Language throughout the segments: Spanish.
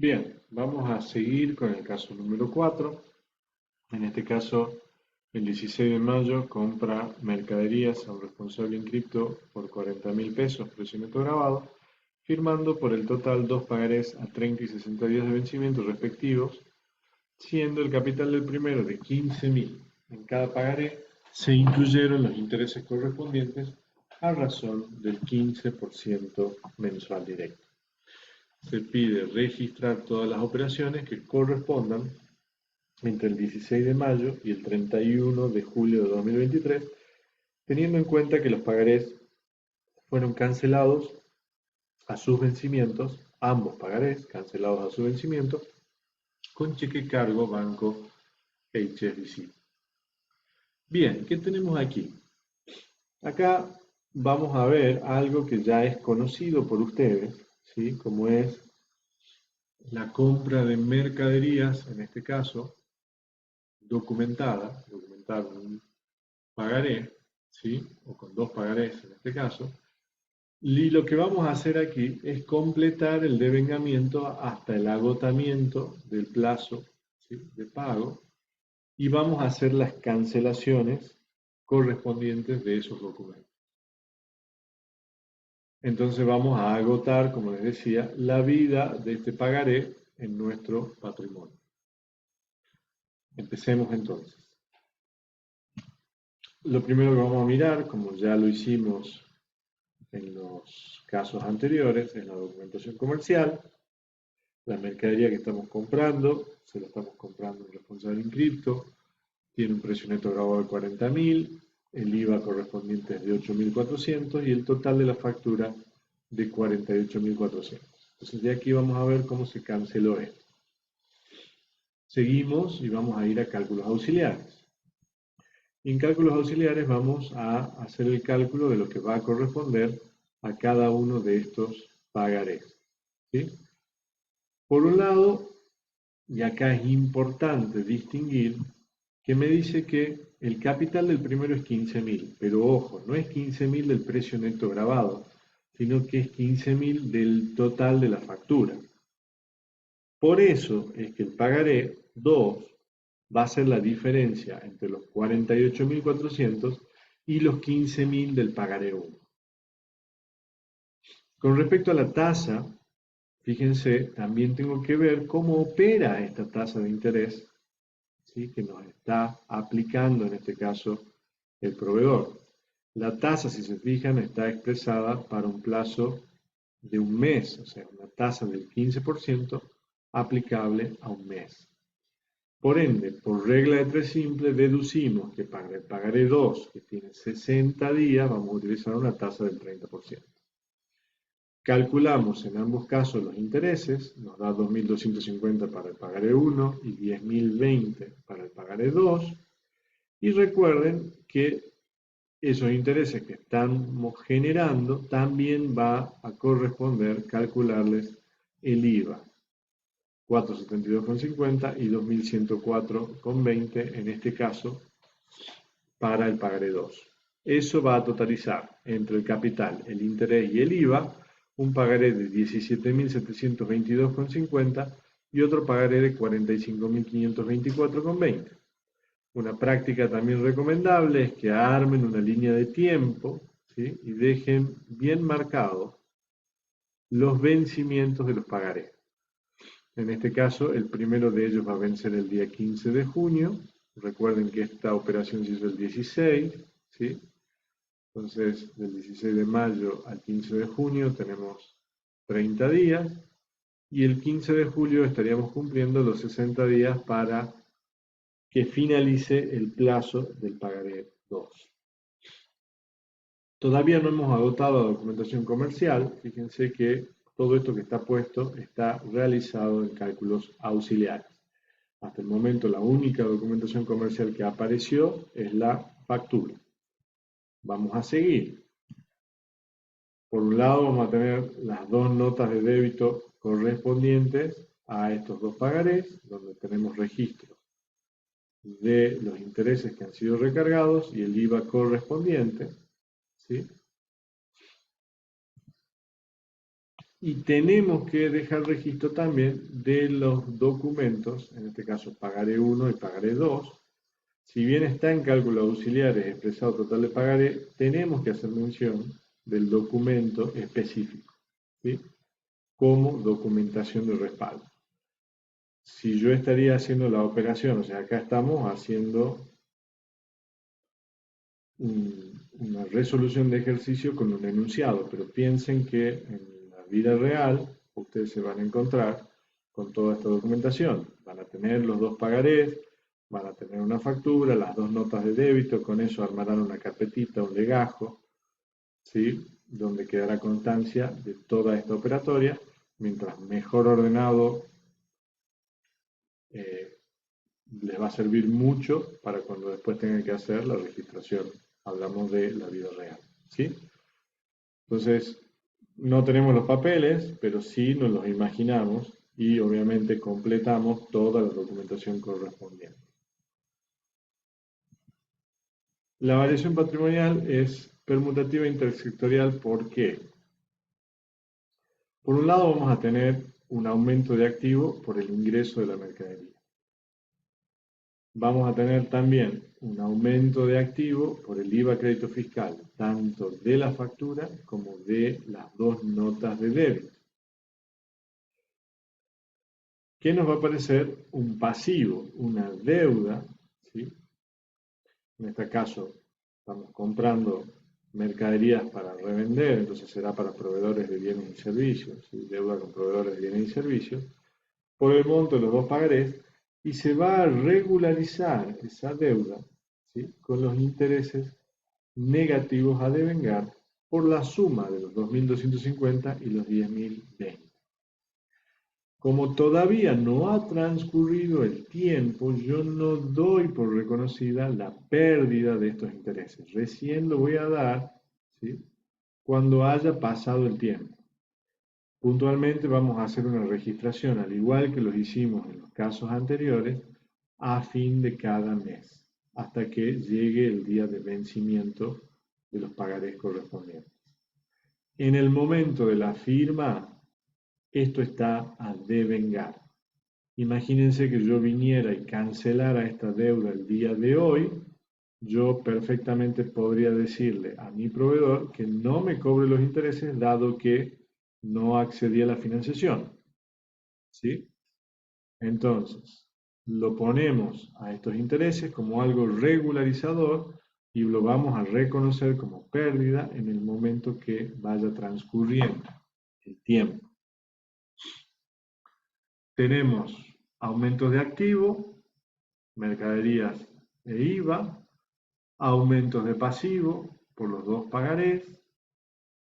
Bien, vamos a seguir con el caso número 4. En este caso, el 16 de mayo compra mercaderías a un responsable inscripto por 40.000 pesos, precio neto grabado, firmando por el total dos pagarés a 30 y 60 días de vencimiento respectivos, siendo el capital del primero de 15.000. En cada pagaré se incluyeron los intereses correspondientes a razón del 15% mensual directo. Se pide registrar todas las operaciones que correspondan entre el 16 de mayo y el 31 de julio de 2023, teniendo en cuenta que los pagarés fueron cancelados a sus vencimientos, ambos pagarés cancelados a su vencimiento, con cheque cargo banco HSBC. Bien, ¿qué tenemos aquí? Acá vamos a ver algo que ya es conocido por ustedes, ¿sí? Como es la compra de mercaderías, en este caso, documentar un pagaré, ¿sí? O con dos pagarés en este caso, y lo que vamos a hacer aquí es completar el devengamiento hasta el agotamiento del plazo, ¿sí?, de pago, y vamos a hacer las cancelaciones correspondientes de esos documentos. Entonces vamos a agotar, como les decía, la vida de este pagaré en nuestro patrimonio. Empecemos entonces. Lo primero que vamos a mirar, como ya lo hicimos en los casos anteriores, es la documentación comercial. La mercadería que estamos comprando, se la estamos comprando en responsable inscripto, tiene un precio neto grabado de 40.000, el IVA correspondiente es de 8.400 y el total de la factura de 48.400. Entonces de aquí vamos a ver cómo se canceló esto. Seguimos y vamos a ir a cálculos auxiliares. En cálculos auxiliares vamos a hacer el cálculo de lo que va a corresponder a cada uno de estos pagarés, ¿sí? Por un lado, y acá es importante distinguir, que me dice que el capital del primero es 15.000, pero ojo, no es 15.000 del precio neto grabado, sino que es 15.000 del total de la factura. Por eso es que el pagaré 2 va a ser la diferencia entre los 48.400 y los 15.000 del pagaré 1. Con respecto a la tasa, fíjense, también tengo que ver cómo opera esta tasa de interés, ¿sí?, que nos está aplicando en este caso el proveedor. La tasa, si se fijan, está expresada para un plazo de un mes, o sea, una tasa del 15% aplicable a un mes. Por ende, por regla de tres simple, deducimos que para el pagaré 2, que tiene 60 días, vamos a utilizar una tasa del 30%. Calculamos en ambos casos los intereses, nos da 2.250 para el pagaré 1 y 10.020 para el pagaré 2. Y recuerden que esos intereses que estamos generando también va a corresponder calcularles el IVA. 472,50 y 2.104,20 en este caso para el pagaré 2. Eso va a totalizar entre el capital, el interés y el IVA un pagaré de 17.722,50 y otro pagaré de 45.524,20. Una práctica también recomendable es que armen una línea de tiempo, ¿sí?, y dejen bien marcados los vencimientos de los pagarés. En este caso, el primero de ellos va a vencer el día 15 de junio. Recuerden que esta operación se hizo el 16, ¿sí? Entonces, del 16 de mayo al 15 de junio tenemos 30 días. Y el 15 de julio estaríamos cumpliendo los 60 días para que finalice el plazo del pagaré 2. Todavía no hemos agotado la documentación comercial. Fíjense que todo esto que está puesto está realizado en cálculos auxiliares. Hasta el momento la única documentación comercial que apareció es la factura. Vamos a seguir. Por un lado vamos a tener las dos notas de débito correspondientes a estos dos pagarés, donde tenemos registro de los intereses que han sido recargados y el IVA correspondiente, ¿sí? Y tenemos que dejar registro también de los documentos, en este caso pagaré 1 y pagaré 2. Si bien está en cálculo auxiliares expresado total de pagaré, tenemos que hacer mención del documento específico, ¿sí? Como documentación de respaldo. Si yo estaría haciendo la operación, o sea, acá estamos haciendo una resolución de ejercicio con un enunciado, pero piensen que en la vida real ustedes se van a encontrar con toda esta documentación. Van a tener los dos pagarés, van a tener una factura, las dos notas de débito, con eso armarán una carpetita, un legajo, ¿sí? Donde quedará constancia de toda esta operatoria. Mientras mejor ordenado, les va a servir mucho para cuando después tengan que hacer la registración. Hablamos de la vida real, ¿sí? Entonces, no tenemos los papeles, pero sí nos los imaginamos y obviamente completamos toda la documentación correspondiente. La variación patrimonial es permutativa intersectorial. ¿Por qué? Por un lado vamos a tener un aumento de activo por el ingreso de la mercadería. Vamos a tener también un aumento de activo por el IVA crédito fiscal, tanto de la factura como de las dos notas de débito. ¿Qué nos va a parecer? Un pasivo, una deuda, ¿sí? En este caso, estamos comprando mercaderías para revender, entonces será para proveedores de bienes y servicios, ¿sí? Deuda con proveedores de bienes y servicios, por el monto de los dos pagarés, y se va a regularizar esa deuda, ¿sí? Con los intereses negativos a devengar por la suma de los 2.250 y los 10.020. Como todavía no ha transcurrido el tiempo, yo no doy por reconocida la pérdida de estos intereses. Recién lo voy a dar, ¿sí? Cuando haya pasado el tiempo. Puntualmente vamos a hacer una registración, al igual que lo hicimos en los casos anteriores, a fin de cada mes, hasta que llegue el día de vencimiento de los pagarés correspondientes. En el momento de la firma, esto está a devengar. Imagínense que yo viniera y cancelara esta deuda el día de hoy, yo perfectamente podría decirle a mi proveedor que no me cobre los intereses dado que no accedí a la financiación, ¿sí? Entonces, lo ponemos a estos intereses como algo regularizador y lo vamos a reconocer como pérdida en el momento que vaya transcurriendo el tiempo. Tenemos aumentos de activo, mercaderías e IVA, aumentos de pasivo por los dos pagarés,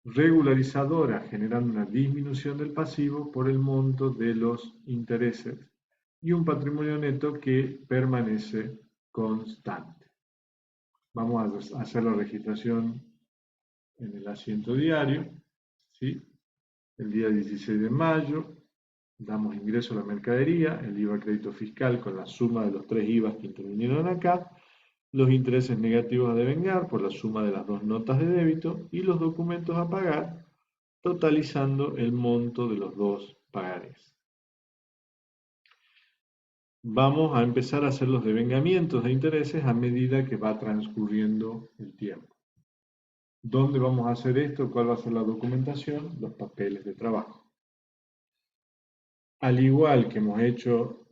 regularizadora generando una disminución del pasivo por el monto de los intereses y un patrimonio neto que permanece constante. Vamos a hacer la registración en el asiento diario, ¿sí? El día 16 de mayo damos ingreso a la mercadería, el IVA crédito fiscal con la suma de los tres IVAs que intervinieron acá, los intereses negativos a devengar por la suma de las dos notas de débito y los documentos a pagar, totalizando el monto de los dos pagarés. Vamos a empezar a hacer los devengamientos de intereses a medida que va transcurriendo el tiempo. ¿Dónde vamos a hacer esto? ¿Cuál va a ser la documentación? Los papeles de trabajo. Al igual que hemos hecho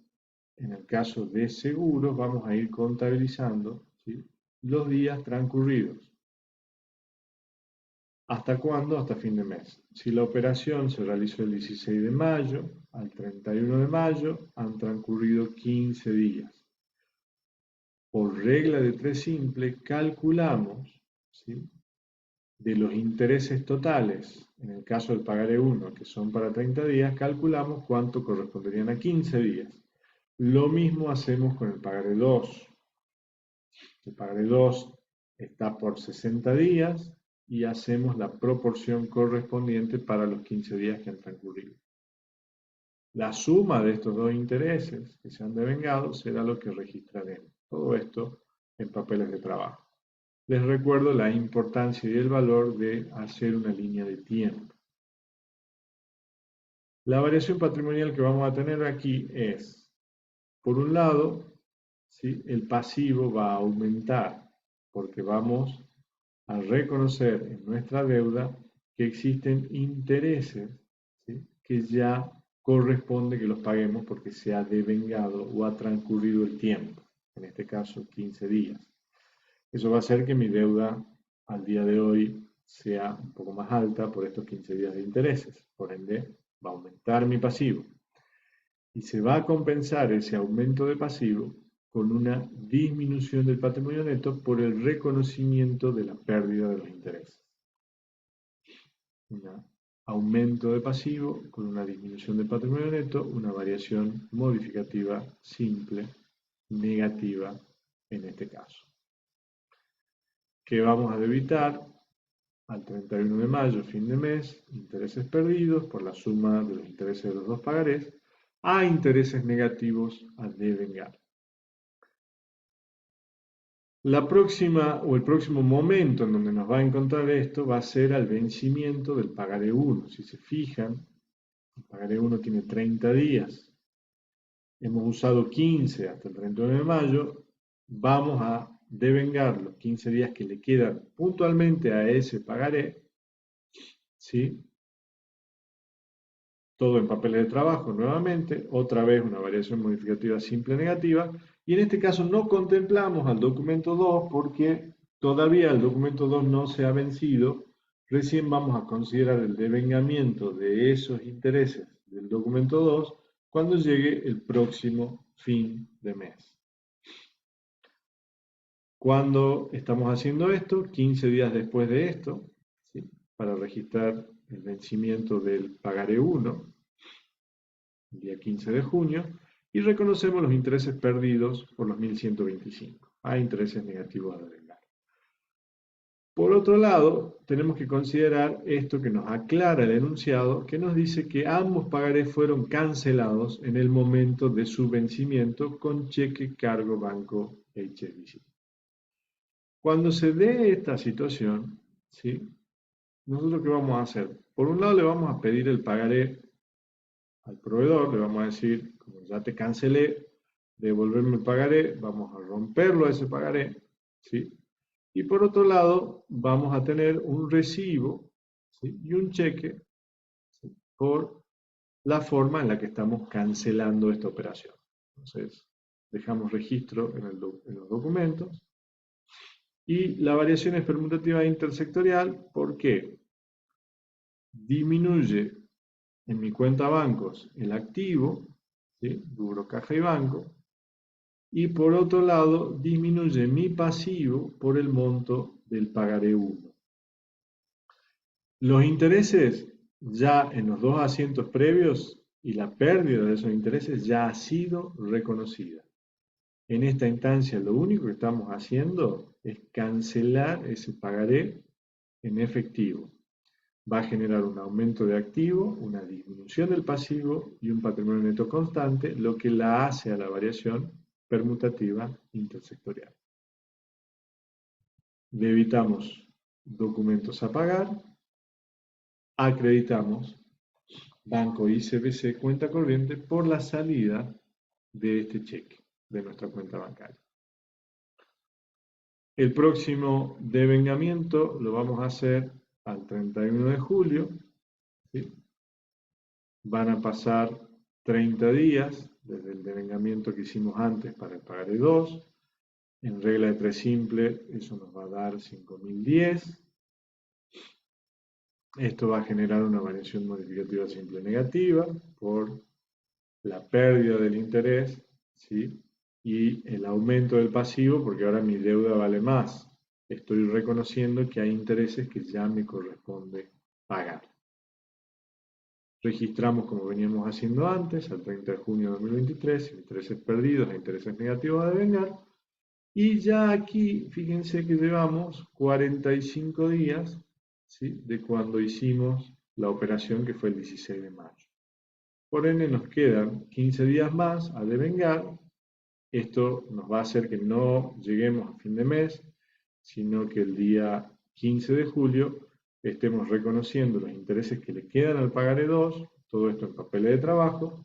en el caso de seguros, vamos a ir contabilizando, ¿sí?, los días transcurridos. ¿Hasta cuándo? Hasta fin de mes. Si la operación se realizó el 16 de mayo al 31 de mayo, han transcurrido 15 días. Por regla de tres simple, calculamos, ¿sí?, de los intereses totales, en el caso del pagaré 1, que son para 30 días, calculamos cuánto corresponderían a 15 días. Lo mismo hacemos con el pagaré 2. El pagaré 2 está por 60 días y hacemos la proporción correspondiente para los 15 días que han transcurrido. La suma de estos dos intereses que se han devengado será lo que registraremos. Todo esto en papeles de trabajo. Les recuerdo la importancia y el valor de hacer una línea de tiempo. La variación patrimonial que vamos a tener aquí es, por un lado, ¿sí?, el pasivo va a aumentar porque vamos a reconocer en nuestra deuda que existen intereses, ¿sí?, que ya corresponde que los paguemos porque se ha devengado o ha transcurrido el tiempo, en este caso 15 días. Eso va a hacer que mi deuda al día de hoy sea un poco más alta por estos 15 días de intereses, por ende va a aumentar mi pasivo. Y se va a compensar ese aumento de pasivo con una disminución del patrimonio neto por el reconocimiento de la pérdida de los intereses. Un aumento de pasivo con una disminución del patrimonio neto, una variación modificativa simple, negativa en este caso. Que vamos a debitar al 31 de mayo, fin de mes, intereses perdidos por la suma de los intereses de los dos pagarés a intereses negativos a devengar. La próxima o el próximo momento en donde nos va a encontrar esto va a ser al vencimiento del pagaré 1. Si se fijan, el pagaré 1 tiene 30 días. Hemos usado 15 hasta el 31 de mayo. Vamos a devengar los 15 días que le quedan puntualmente a ese pagaré, ¿sí? Todo en papeles de trabajo nuevamente, otra vez una variación modificativa simple negativa, y en este caso no contemplamos al documento 2 porque todavía el documento 2 no se ha vencido, recién vamos a considerar el devengamiento de esos intereses del documento 2 cuando llegue el próximo fin de mes. Cuando estamos haciendo esto, 15 días después de esto, ¿sí?, para registrar el vencimiento del pagaré 1, el día 15 de junio, y reconocemos los intereses perdidos por los 1.125. Hay intereses negativos a devengar. Por otro lado, tenemos que considerar esto que nos aclara el enunciado, que nos dice que ambos pagarés fueron cancelados en el momento de su vencimiento con cheque, cargo, banco HSBC. Cuando se dé esta situación, ¿sí?, nosotros ¿qué vamos a hacer? Por un lado le vamos a pedir el pagaré al proveedor, le vamos a decir, como ya te cancelé, devolverme el pagaré, vamos a romperlo a ese pagaré, ¿sí? Y por otro lado, vamos a tener un recibo, ¿sí?, y un cheque, ¿sí?, por la forma en la que estamos cancelando esta operación. Entonces, dejamos registro en los documentos. Y la variación es permutativa e intersectorial, ¿por qué? Disminuye en mi cuenta bancos el activo, ¿sí?, rubro caja y banco, y por otro lado disminuye mi pasivo por el monto del pagaré 1. Los intereses ya en los dos asientos previos y la pérdida de esos intereses ya ha sido reconocida. En esta instancia lo único que estamos haciendo es cancelar ese pagaré en efectivo. Va a generar un aumento de activo, una disminución del pasivo y un patrimonio neto constante, lo que la hace a la variación permutativa intersectorial. Debitamos documentos a pagar, acreditamos banco ICBC cuenta corriente por la salida de este cheque de nuestra cuenta bancaria. El próximo devengamiento lo vamos a hacer al 31 de julio, ¿sí? Van a pasar 30 días desde el devengamiento que hicimos antes para el pagaré 2. En regla de 3 simple, eso nos va a dar 5.010. Esto va a generar una variación modificativa simple negativa por la pérdida del interés, ¿sí?, y el aumento del pasivo, porque ahora mi deuda vale más. Estoy reconociendo que hay intereses que ya me corresponde pagar. Registramos como veníamos haciendo antes, al 30 de junio de 2023, intereses perdidos e intereses negativos a devengar. Y ya aquí, fíjense que llevamos 45 días, ¿sí?, de cuando hicimos la operación que fue el 16 de mayo. Por ende nos quedan 15 días más a devengar. Esto nos va a hacer que no lleguemos a fin de mes, sino que el día 15 de julio estemos reconociendo los intereses que le quedan al pagaré 2, todo esto en papeles de trabajo,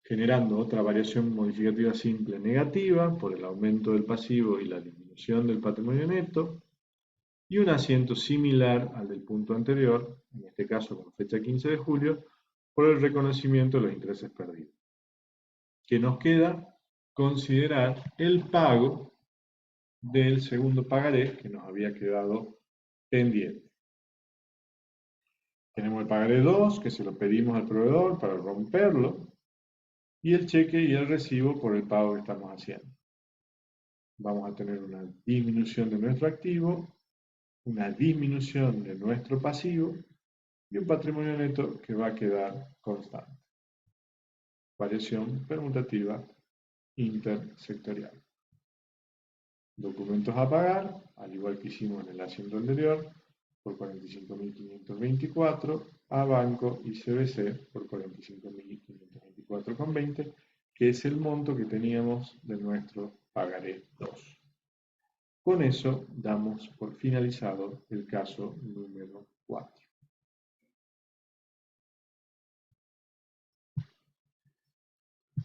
generando otra variación modificativa simple negativa por el aumento del pasivo y la disminución del patrimonio neto, y un asiento similar al del punto anterior, en este caso con fecha 15 de julio, por el reconocimiento de los intereses perdidos. Que nos queda considerar el pago del segundo pagaré que nos había quedado pendiente. Tenemos el pagaré 2, que se lo pedimos al proveedor para romperlo, y el cheque y el recibo por el pago que estamos haciendo. Vamos a tener una disminución de nuestro activo, una disminución de nuestro pasivo y un patrimonio neto que va a quedar constante. Variación permutativa intersectorial. Documentos a pagar, al igual que hicimos en el asiento anterior, por 45.524, a Banco y CBC por 45.524,20, que es el monto que teníamos de nuestro pagaré 2. Con eso damos por finalizado el caso número 4.